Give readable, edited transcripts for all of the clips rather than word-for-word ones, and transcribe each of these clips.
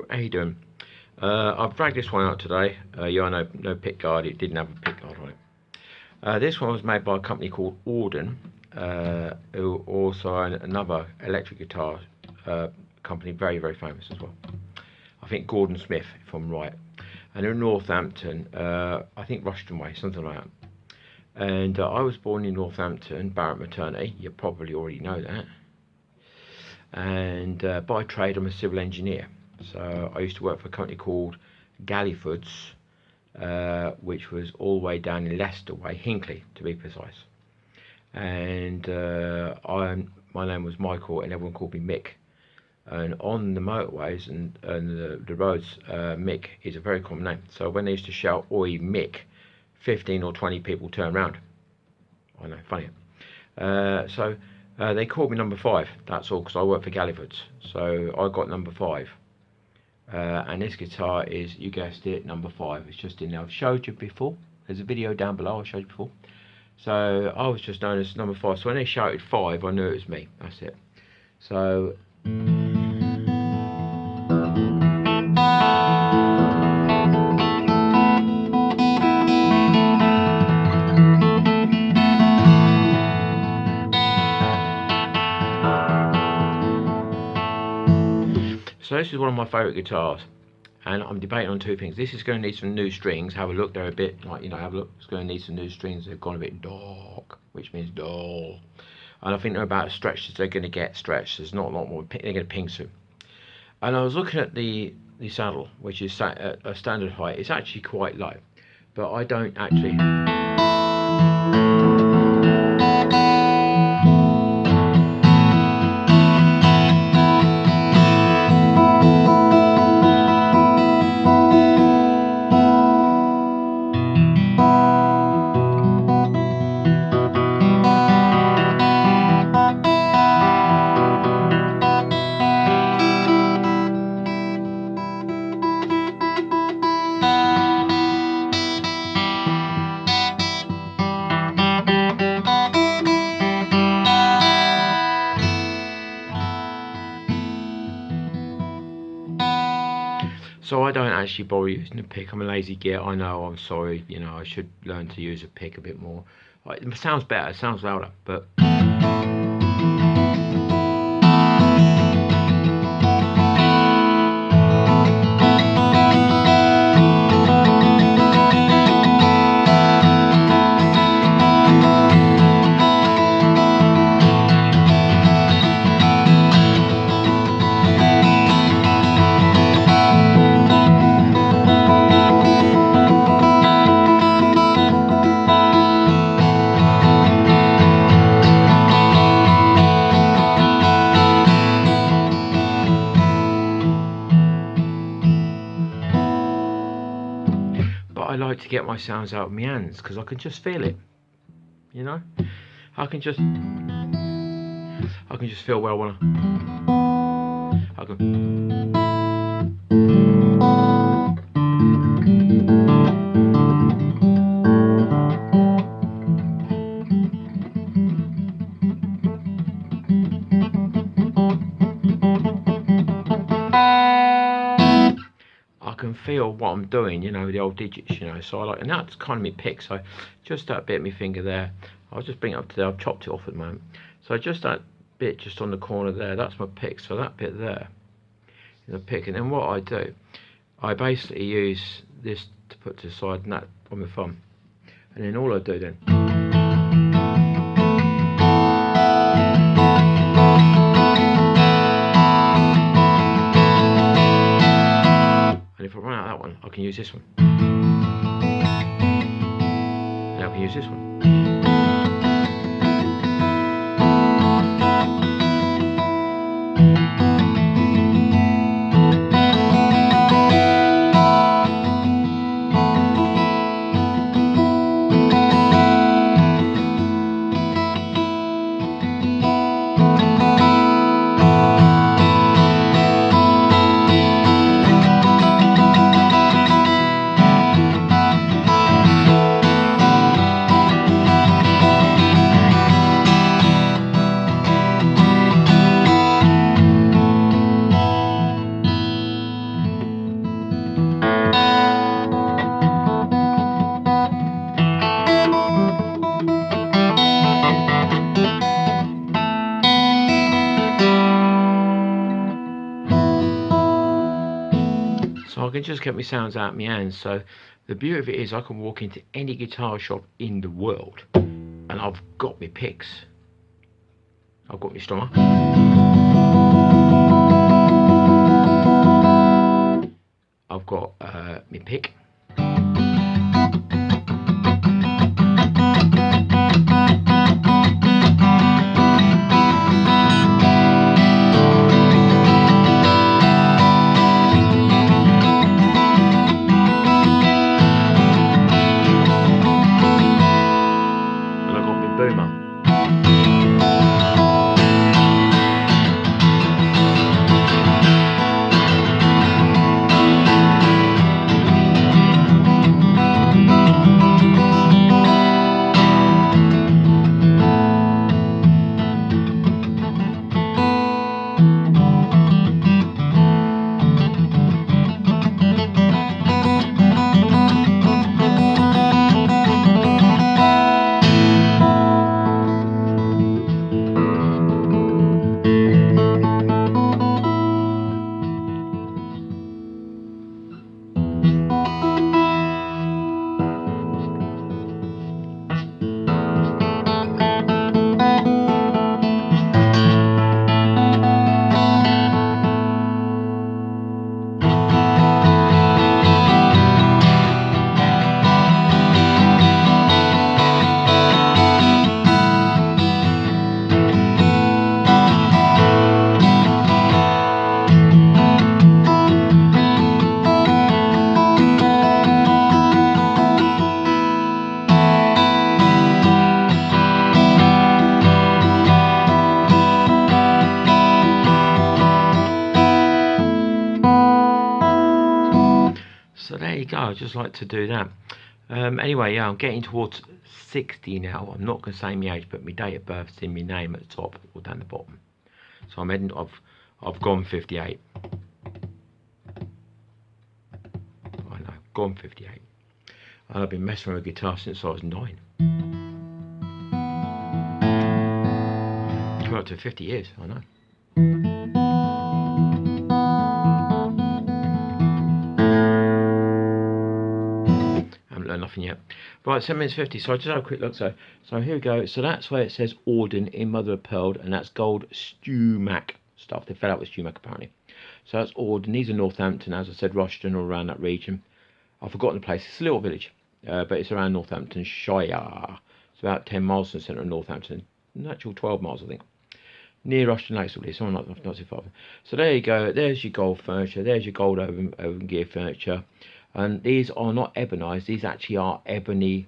how you doing? I've dragged this one out today. Yeah, no pick guard, it didn't have a pick guard on it. This one was made by a company called AUDEN, who also own another electric guitar company, very famous as well. I think Gordon Smith, if I'm right. And they're in Northampton, I think Rushton Way, something like that. And I was born in Northampton, Barrett maternity, you probably already know that. And by trade I'm a civil engineer. So I used to work for a company called Galliford's, which was all the way down in Leicester Way, Hinckley to be precise. And my name was Michael and everyone called me Mick. And on the motorways and the roads, Mick is a very common name. So when they used to shout "Oi Mick," 15 or 20 people turn around. I know, funny. So they called me number 5, that's all, because I work for Galliford's. So I got number 5. And this guitar is, you guessed it, number 5. It's just in there. I've showed you before. There's a video down below, I showed you before. So I was just known as number 5. So when they shouted 5, I knew it was me. That's it. So this is one of my favourite guitars, and I'm debating on 2 things. This is going to need some new strings. Have a look, they're a bit like, you know, have a look. It's going to need some new strings. They've gone a bit dark, which means dull. And I think they're about as stretched as they're going to get stretched. There's not a lot more. They're going to ping soon. And I was looking at the saddle, which is at a standard height. It's actually quite low, but I don't actually. So I don't actually bother using a pick. I'm a lazy git. I know, I'm sorry. You know, I should learn to use a pick a bit more. It sounds better, it sounds louder, but I like to get my sounds out of my hands because I can just feel it, you know. I can just feel where I want to. I can feel what I'm doing, you know, the old digits, you know. So I like, and that's kind of my pick. So just that bit of my finger there, I'll just bring it up to there. I've chopped it off at the moment. So just that bit just on the corner there, that's my pick. So that bit there is a pick. And then what I do, I basically use this to put to the side and that on my thumb. And then all I do then, and if I run out of that one, I can use this one. And I can use this one. so I can just get my sounds out of my hands. So the beauty of it is I can walk into any guitar shop in the world and I've got my picks. I've got my strummer, I've got my pick, and I've got my boomer. So there you go, I just like to do that. Anyway, yeah, I'm getting towards 60 now. I'm not going to say my age, but my date of birth's in my name at the top or down the bottom. So I'm heading, I've gone 58. I know, gone 58. And I've been messing with a guitar since I was 9. Coming up to 50 years, I know. Learned nothing yet. Right, 7 minutes 50. So I just have a quick look. So here we go. So that's where it says AUDEN in mother of pearl, and that's gold Stumac stuff. They fell out with Stumac apparently. So that's AUDEN. These are Northampton, as I said, Rushden or around that region. I've forgotten the place. It's a little village, but it's around Northamptonshire. It's about 10 miles from the centre of Northampton. Natural 12 miles, I think. Near Rushden Lakes, probably. So not too far. So there you go. There's your gold furniture. There's your gold oven gear furniture. And these are not ebonized, these actually are ebony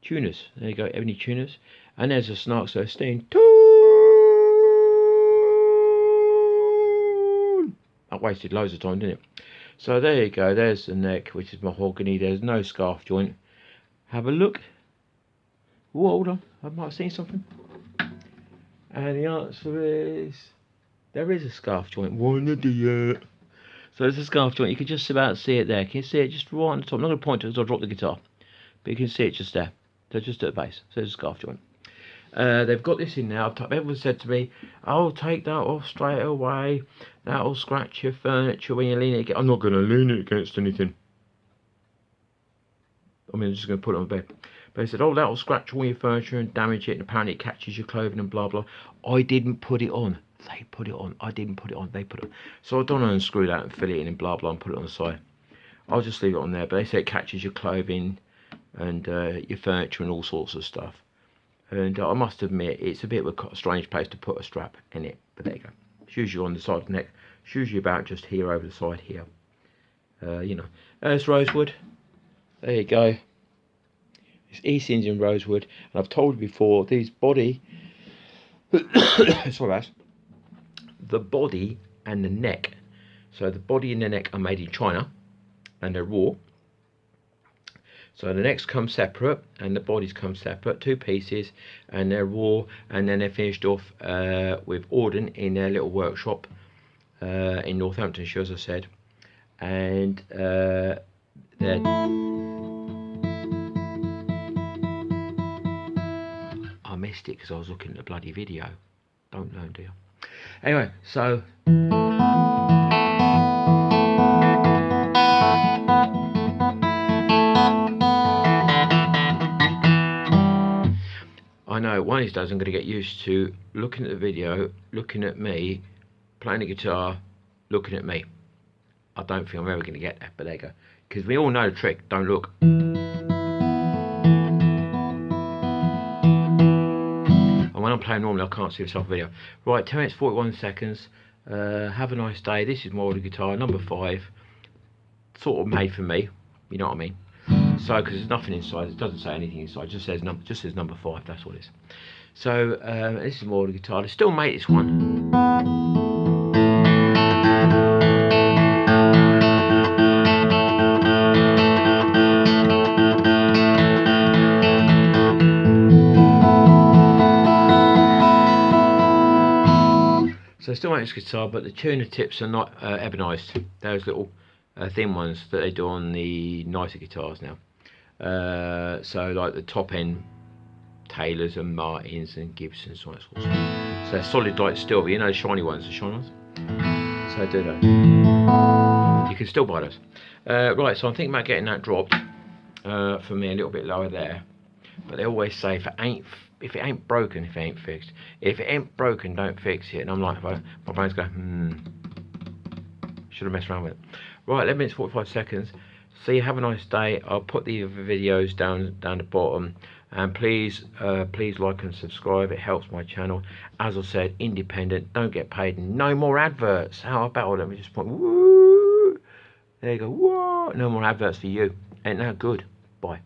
tuners. There you go, ebony tuners. And there's a snark, so sting. That wasted loads of time, didn't it? So there you go, there's the neck, which is mahogany. There's no scarf joint. Have a look. Oh, hold on, I might have seen something. And the answer is, there is a scarf joint. One idiot. So there's a scarf joint. You can just about see it there. Can you see it just right on the top? I'm not going to point to it as I drop the guitar, but you can see it just there. So just at the base. So there's a scarf joint. They've got this in now. Everyone said to me, "Oh, take that off straight away. That'll scratch your furniture when you lean it against." I'm not going to lean it against anything. I mean, I'm just going to put it on the bed. But they said, "Oh, that'll scratch all your furniture and damage it, and apparently it catches your clothing and blah blah." I didn't put it on. They put it on. I didn't put it on. They put it on. So I don't unscrew that and fill it in and blah blah and put it on the side. I'll just leave it on there. But they say it catches your clothing and your furniture and all sorts of stuff. And I must admit, it's a bit of a strange place to put a strap in it. But there you go. It's usually on the side of the neck. It's usually about just here over the side here. You know. There's rosewood. There you go. It's East Indian rosewood. And I've told you before, these body... sorry, guys. The body and the neck. So the body and the neck are made in China and they're raw. So the necks come separate and the bodies come separate, 2 pieces, and they're raw, and then they're finished off with AUDEN in their little workshop in Northamptonshire, as I said. And they're... I missed it because I was looking at the bloody video. Don't know, do you? Anyway, so know one of these days I'm going to get used to looking at the video, looking at me, playing the guitar, looking at me. I don't think I'm ever going to get there, but there you go. Because we all know the trick, don't look. And when I'm playing normally, I can't see myself in the video. Right, 10 minutes 41 seconds. Have a nice day. This is my AUDEN guitar, number 5. Sort of made for me, you know what I mean? So, because there's nothing inside, it doesn't say anything inside, it just says number 5, that's what it is. So, this is my AUDEN guitar. I still made this one. So I still make this guitar, but the tuner tips are not ebonized. Those little thin ones that they do on the nicer guitars now. So like the top end Taylors and Martins and Gibsons, all that sort of stuff. So they're solid like steel, but you know the shiny ones, So I do that. You can still buy those. Right, so I'm thinking about getting that dropped for me a little bit lower there. But they always say if it ain't broken, if it ain't fixed. If it ain't broken, don't fix it. And I'm like, my brain's going, should have messed around with it. Right, 11 minutes 45 seconds. So you have a nice day. I'll put the videos down the bottom, and please like and subscribe. It helps my channel. As I said, independent, don't get paid, no more adverts. How about, let me just point, woo, there you go, whoa, no more adverts for you. Ain't that good? Bye.